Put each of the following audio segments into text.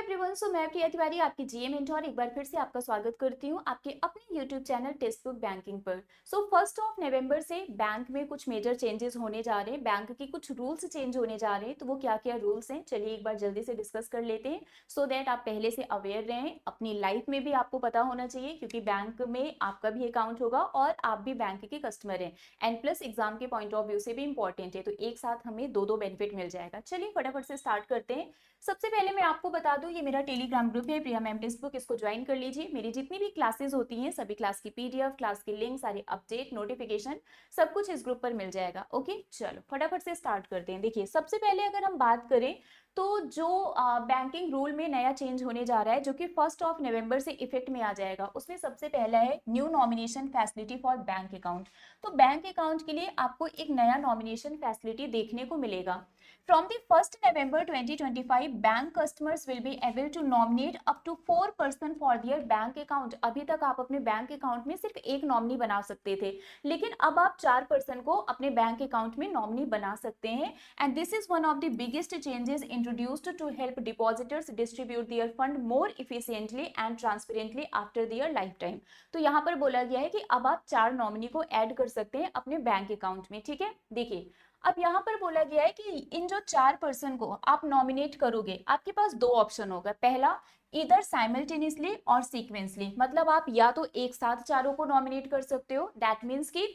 Everyone, सो मैं प्रिया तिवारी आपकी जीए mentor एक बार फिर से आपका स्वागत करती हूँ आपके अपने YouTube channel text book banking पर। सो 1 नवंबर से बैंक में कुछ मेजर चेंजेस होने जा रहे हैं, बैंक के कुछ रूल्स चेंज होने जा रहे हैं। तो वो क्या क्या रूल्स हैं, चलिए एक बार जल्दी से डिस्कस कर लेते हैं सो दैट आप पहले से अवेयर रहें। अपनी लाइफ में भी आपको पता होना चाहिए क्योंकि बैंक में आपका भी अकाउंट होगा और आप भी बैंक के कस्टमर हैं एंड प्लस एग्जाम के पॉइंट ऑफ व्यू से भी इंपॉर्टेंट है। तो एक साथ हमें दो दो बेनिफिट मिल जाएगा। चलिए फटाफट से स्टार्ट करते हैं। सबसे पहले मैं आपको बता दूं, ये मेरा टेलीग्राम ग्रुप है प्रिया मैम टेक्स्ट बुक, इसको ज्वाइन कर लीजिए। मेरी जितनी भी क्लासेस होती हैं सभी क्लास की पीडीएफ, क्लास की लिंक, सारे अपडेट, नोटिफिकेशन सब कुछ इस ग्रुप पर मिल जाएगा। ओके, चलो फटाफट से स्टार्ट करते हैं। देखिए सबसे पहले अगर हम बात करें तो जो बैंकिंग रूल में नया चेंज होने जा रहा है जो कि 1 नवंबर से इफेक्ट में आ जाएगा, उसमें सबसे पहला है new nomination facility for bank account. तो बैंक अकाउंट के लिए आपको एक नया नॉमिनेशन फैसिलिटी देखने को मिलेगा। From the 1st November 2025, bank customers will be able to nominate up to 4 person for their bank account। अभी तक आप अपने बैंक अकाउंट में सिर्फ एक नॉमिनी बना सकते थे, लेकिन अब आप 4 पर्सन को अपने बैंक अकाउंट में नॉमिनी बना सकते हैं। And this is one of the biggest changes introduced to help depositors distribute their fund more efficiently and transparently after their lifetime. तो यहाँ पर बोला गया है कि अब आप 4 नॉमिनी को ऐड कर सकते हैं अपने बैंक अकाउंट में। ठीक है, देखिए अब यहाँ पर बोला गया है कि इन जो 4 पर्सन को आप नॉमिनेट करोगे, आपके पास दो ऑप्शन होगा। पहला, इधर साइमल्टेनियसली और सीक्वेंसली, मतलब आप या तो एक साथ चारों को नॉमिनेट कर सकते हो, दैट मीन्स कि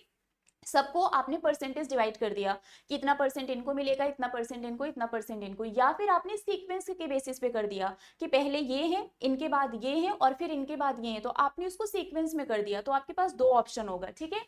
सबको आपने परसेंटेज डिवाइड कर दिया कि इतना परसेंट इनको मिलेगा, इतना परसेंट इनको, इतना परसेंट इनको। या फिर आपने सीक्वेंस के बेसिस पे कर दिया कि पहले ये है, इनके बाद ये है और फिर इनके बाद ये है, तो आपने उसको सीक्वेंस में कर दिया। तो आपके पास दो ऑप्शन होगा। ठीक है,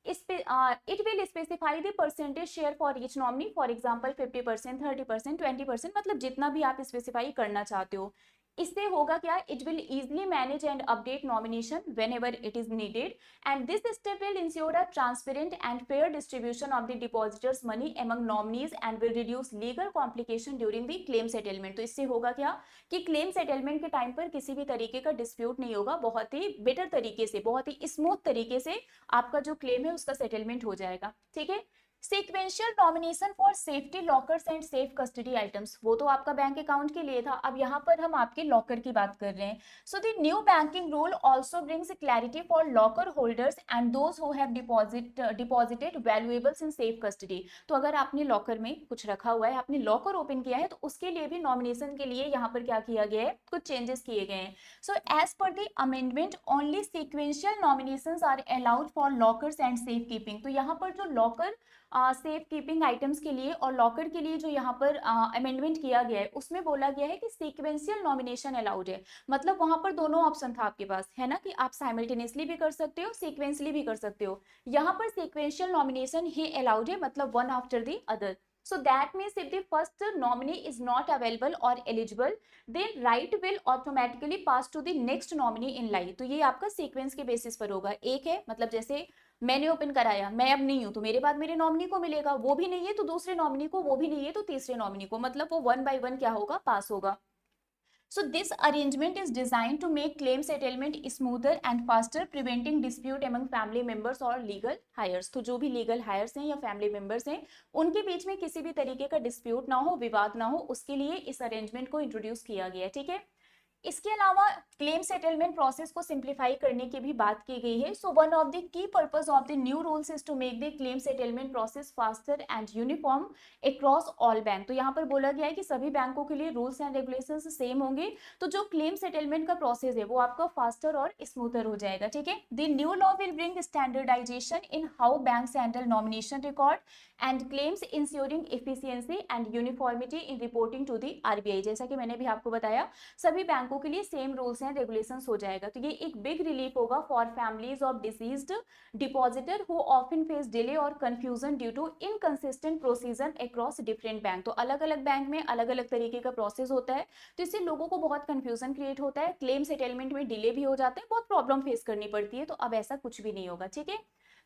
it will specify the percentage share for each nominee, for example 50%, 30%, 20%, मतलब जितना भी आप स्पेसिफाई करना चाहते हो। इससे होगा क्या, it will easily manage and update nomination when ever it is needed and this step will ensure a transparent and fair distribution of the depositors money among nominees and will reduce legal complication during the claim settlement. तो इससे होगा क्या कि claim settlement के time पर किसी भी तरीके का डिस्प्यूट नहीं होगा, बहुत ही बेटर तरीके से, बहुत ही स्मूथ तरीके से आपका जो क्लेम है उसका सेटलमेंट हो जाएगा। ठीक है, sequential nomination for safety lockers and safe custody items, वो तो आपका बैंक अकाउंट के लिए था, अब यहाँ पर हम आपके लॉकर की बात कर रहे हैं। So the new banking rule also brings clarity for locker holders and those who have deposited valuables in safe custody. तो अगर आपने लॉकर में कुछ रखा हुआ है, आपने लॉकर ओपन किया है, तो उसके लिए भी नॉमिनेशन के लिए यहाँ पर क्या किया गया है, कुछ चेंजेस किए गए हैं। So as per the amendment, only sequential nominations are allowed for lockers and safekeeping। तो यहाँ पर जो लॉकर सेफ कीपिंग आइटम्स के लिए और लॉकर के लिए जो यहाँ पर अमेंडमेंट किया गया है, उसमें बोला गया है कि सीक्वेंशियल नॉमिनेशन अलाउड है। मतलब वहां पर दोनों ऑप्शन था आपके पास, है ना, कि आप साइमल्टेनियसली भी कर सकते हो, सीक्वेंसली भी कर सकते हो। यहाँ पर सीक्वेंशियल नॉमिनेशन ही अलाउड है, मतलब one after the other. So that means if the first nominee is not available or eligible, then right will automatically pass to the next nominee in line। तो ये आपका सीक्वेंस के basis पर होगा। एक है, मतलब जैसे मैंने ओपन कराया, मैं अब नहीं हूं तो मेरे बाद मेरे नॉमिनी को मिलेगा, वो भी नहीं है तो दूसरे नॉमिनी को, वो भी नहीं है तो तीसरे नॉमिनी को, मतलब वो 1 by 1 क्या होगा, पास होगा। So this arrangement is designed to make claim settlement smoother and faster, preventing dispute among family members or legal heirs। तो जो भी legal heirs हैं या family members हैं, उनके बीच में किसी भी तरीके का dispute ना हो, विवाद ना हो, उसके लिए इस arrangement को introduce किया गया है। ठीक है, इसके अलावा क्लेम सेटलमेंट प्रोसेस को सिंप्लीफाई करने की भी बात की गई है। So one of the key purpose of the new rules is to make the claim settlement process faster and uniform across all bank. तो यहाँ पर बोला गया है कि सभी बैंकों के लिए रूल्स एंड रेगुलेशंस सेम होंगे, तो जो क्लेम सेटलमेंट का प्रोसेस है वो आपका फास्टर और स्मूथर हो जाएगा। ठीक है, the new law will bring standardisation in how banks handle nomination record and claims, insuring efficiency and uniformity in reporting to the RBI. जैसा कि मैंने भी आपको बताया, सभी बैंकों के लिए सेम रूल्स एंड रेगुलेशंस हो जाएगा। तो ये एक बिग रिलीफ होगा for families of deceased depositor who often face delay or confusion due to inconsistent procedure across different bank. तो अलग अलग बैंक में अलग अलग तरीके का प्रोसेस होता है, तो इससे लोगों को बहुत कंफ्यूजन क्रिएट होता है, क्लेम सेटलमेंट में डिले भी हो जाता है, बहुत प्रॉब्लम फेस करनी पड़ती है। तो अब ऐसा कुछ भी नहीं होगा। ठीक है,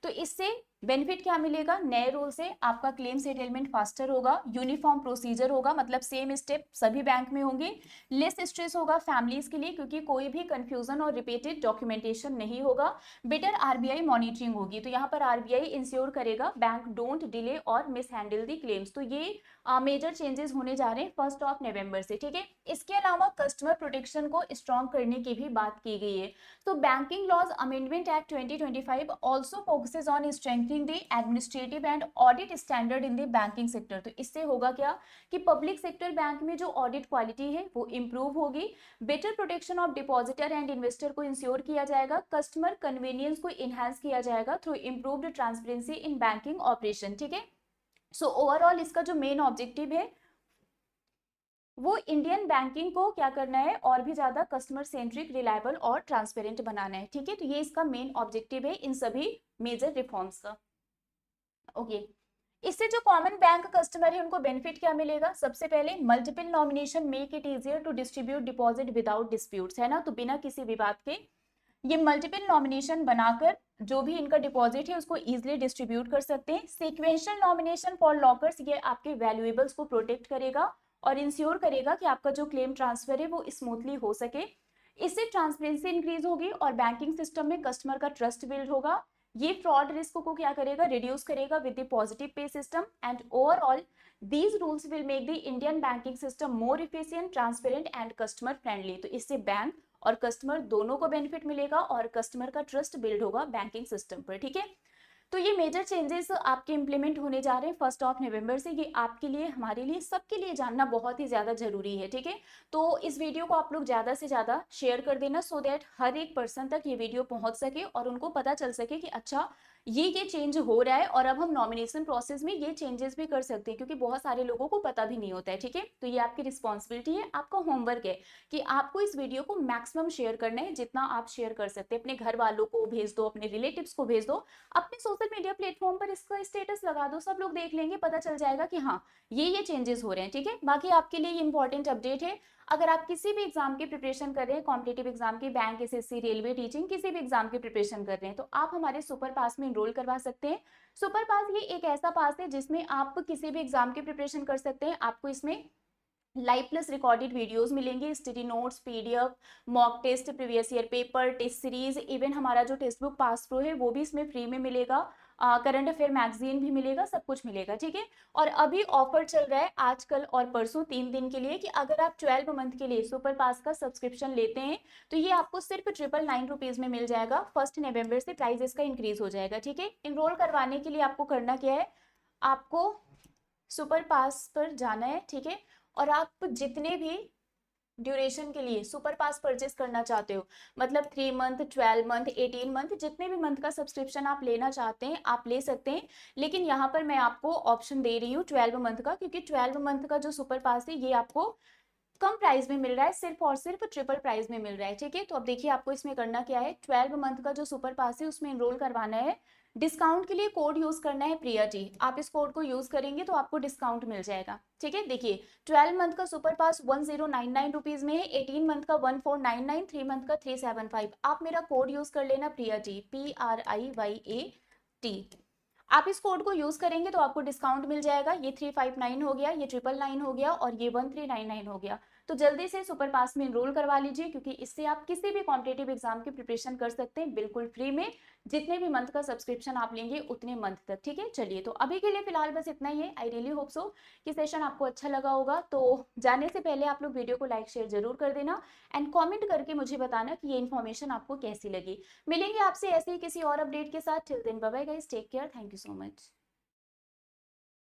तो इससे बेनिफिट क्या मिलेगा, नए रूल से आपका क्लेम सेटलमेंट फास्टर होगा, यूनिफॉर्म प्रोसीजर होगा, मतलब सेम स्टेप सभी बैंक में होंगे, लेस स्ट्रेस होगा फैमिलीज के लिए क्योंकि कोई भी कंफ्यूजन और रिपीटेड डॉक्यूमेंटेशन नहीं होगा, बेटर आरबीआई मॉनिटरिंग होगी। तो यहाँ पर आरबीआई इंश्योर करेगा बैंक डोंट डिले और मिस हैंडल दी क्लेम्स। तो ये मेजर चेंजेस होने जा रहे हैं 1 नवंबर से, ठीक है। इसके अलावा कस्टमर प्रोटेक्शन को स्ट्रॉन्ग करने की भी बात की गई है। तो banking laws amendment act 2025 also focuses on strengthening the administrative and audit standard in the banking sector. तो इससे होगा क्या कि पब्लिक सेक्टर बैंक में जो ऑडिट क्वालिटी है वो इंप्रूव होगी, better protection of depositor and investor को इंश्योर किया जाएगा, कस्टमर कन्वीनियंस को इनहांस किया जाएगा through improved transparency in banking operation, ठीक है। सो ओवरऑल इसका जो मेन ऑब्जेक्टिव है वो इंडियन बैंकिंग को क्या करना है, और भी ज्यादा कस्टमर सेंट्रिक, रिलायबल और ट्रांसपेरेंट बनाना है, ठीक है। तो ये इसका मेन ऑब्जेक्टिव है इन सभी मेजर रिफॉर्म्स का। ओके, इससे जो कॉमन बैंक कस्टमर है उनको बेनिफिट क्या मिलेगा, सबसे पहले multiple nomination make it easier to distribute deposit without disputes, है ना। तो बिना किसी विवाद के ये मल्टीपल नॉमिनेशन बनाकर जो भी इनका डिपॉजिट है उसको इजिली डिस्ट्रीब्यूट कर सकते हैं। सीक्वेंशियल नॉमिनेशन फॉर लॉकर्स, ये आपके वैल्यूएबल्स को प्रोटेक्ट करेगा और इंश्योर करेगा कि आपका जो क्लेम ट्रांसफर है वो स्मूथली हो सके। इससे ट्रांसपेरेंसी इंक्रीज होगी और बैंकिंग सिस्टम में कस्टमर का ट्रस्ट बिल्ड होगा। ये फ्रॉड रिस्क को क्या करेगा, रिड्यूस करेगा with the positive pay system. And overall these rules will make the Indian banking system more efficient, transparent and customer friendly. तो इससे बैंक और कस्टमर दोनों को बेनिफिट मिलेगा और कस्टमर का ट्रस्ट बिल्ड होगा बैंकिंग सिस्टम पर, ठीक है। तो ये मेजर चेंजेस आपके इंप्लीमेंट होने जा रहे हैं 1 नवंबर से। ये आपके लिए, हमारे लिए, सबके लिए जानना बहुत ही ज्यादा जरूरी है, ठीक है। तो इस वीडियो को आप लोग ज्यादा से ज्यादा शेयर कर देना सो दैट हर एक पर्सन तक ये वीडियो पहुंच सके और उनको पता चल सके कि अच्छा ये चेंज हो रहा है और अब हम नॉमिनेशन प्रोसेस में ये चेंजेस भी कर सकते हैं, क्योंकि बहुत सारे लोगों को पता भी नहीं होता है, ठीक है। तो ये आपकी रिस्पॉन्सिबिलिटी है, आपका होमवर्क है कि आपको इस वीडियो को मैक्सिमम शेयर करना है, जितना आप शेयर कर सकते हैं। अपने घर वालों को भेज दो, अपने रिलेटिव्स को भेज दो, अपने सोशल मीडिया प्लेटफॉर्म पर इसका स्टेटस लगा दो, सब लोग देख लेंगे, पता चल जाएगा कि हाँ ये चेंजेस हो रहे हैं, ठीक है। बाकी आपके लिए ये इंपॉर्टेंट अपडेट है, अगर आप किसी भी एग्जाम की प्रिपरेशन कर रहे हैं, कॉम्पिटेटिव एग्जाम की, बैंक, एसएससी, रेलवे, टीचिंग, किसी भी एग्जाम की प्रिपरेशन कर रहे हैं, तो आप हमारे सुपर पास में एनरोल करवा सकते हैं। सुपर पास ये एक ऐसा पास है जिसमें आप किसी भी एग्जाम की प्रिपरेशन कर सकते हैं। आपको इसमें लाइव प्लस रिकॉर्डेड वीडियोस मिलेंगे, study notes, PDF, mock test, previous year paper, test series, even हमारा जो टेक्स्ट बुक पास प्रो है वो भी इसमें फ्री में मिलेगा, करंट अफेयर मैगजीन भी मिलेगा, सब कुछ मिलेगा, ठीक है। और अभी ऑफर चल रहा है आज, कल और परसों 3 दिन के लिए कि अगर आप 12 मंथ के लिए सुपर पास का सब्सक्रिप्शन लेते हैं तो ये आपको सिर्फ 999 में मिल जाएगा। 1 नवंबर से प्राइस इसका इंक्रीज हो जाएगा, ठीक है। इनरोल करवाने के लिए आपको करना क्या है, आपको सुपर पास पर जाना है, ठीक है। और आप जितने भी ड्यूरेशन के लिए सुपर पास परचेस करना चाहते हो, मतलब 3 मंथ, 12 मंथ, 18 मंथ, जितने भी मंथ का सब्सक्रिप्शन आप लेना चाहते हैं आप ले सकते हैं। लेकिन यहाँ पर मैं आपको ऑप्शन दे रही हूँ 12 मंथ का, क्योंकि 12 मंथ का जो सुपर पास है ये आपको कम प्राइस में मिल रहा है, सिर्फ और सिर्फ ट्रिपल प्राइस में मिल रहा है, ठीक है। तो अब देखिए आपको इसमें करना क्या है, 12 मंथ का जो सुपर पास है उसमें एनरोल करवाना है। डिस्काउंट के लिए कोड यूज करना है प्रिया जी, आप इस कोड को यूज करेंगे तो आपको डिस्काउंट मिल जाएगा, ठीक है। देखिए 12 मंथ का सुपर पास 1099 रुपीज में है, 18 मंथ का 1499, 3 मंथ का 375। आप मेरा कोड यूज कर लेना प्रिया जी, PRIYAT। आप इस कोड को यूज करेंगे तो आपको डिस्काउंट मिल जाएगा। ये 359 हो गया, ये 999 हो गया और ये 1399 हो गया। तो जल्दी से सुपर पास में एनरोल करवा लीजिए, क्योंकि इससे आप किसी भी कॉम्पिटेटिव एग्जाम की प्रिपरेशन कर सकते हैं बिल्कुल फ्री में। जितने भी मंथ का सब्सक्रिप्शन आप लेंगे उतने मंथ तक, ठीक है। चलिए, तो अभी के लिए फिलहाल बस इतना ही है। आई रियली होप सो कि सेशन आपको अच्छा लगा होगा। तो जाने से पहले आप लोग वीडियो को लाइक शेयर जरूर कर देना एंड कॉमेंट करके मुझे बताना कि ये इन्फॉर्मेशन आपको कैसी लगी। मिलेंगे आपसे ऐसे ही किसी और अपडेट के साथ। Till then bye bye guys, take care, thank you so much.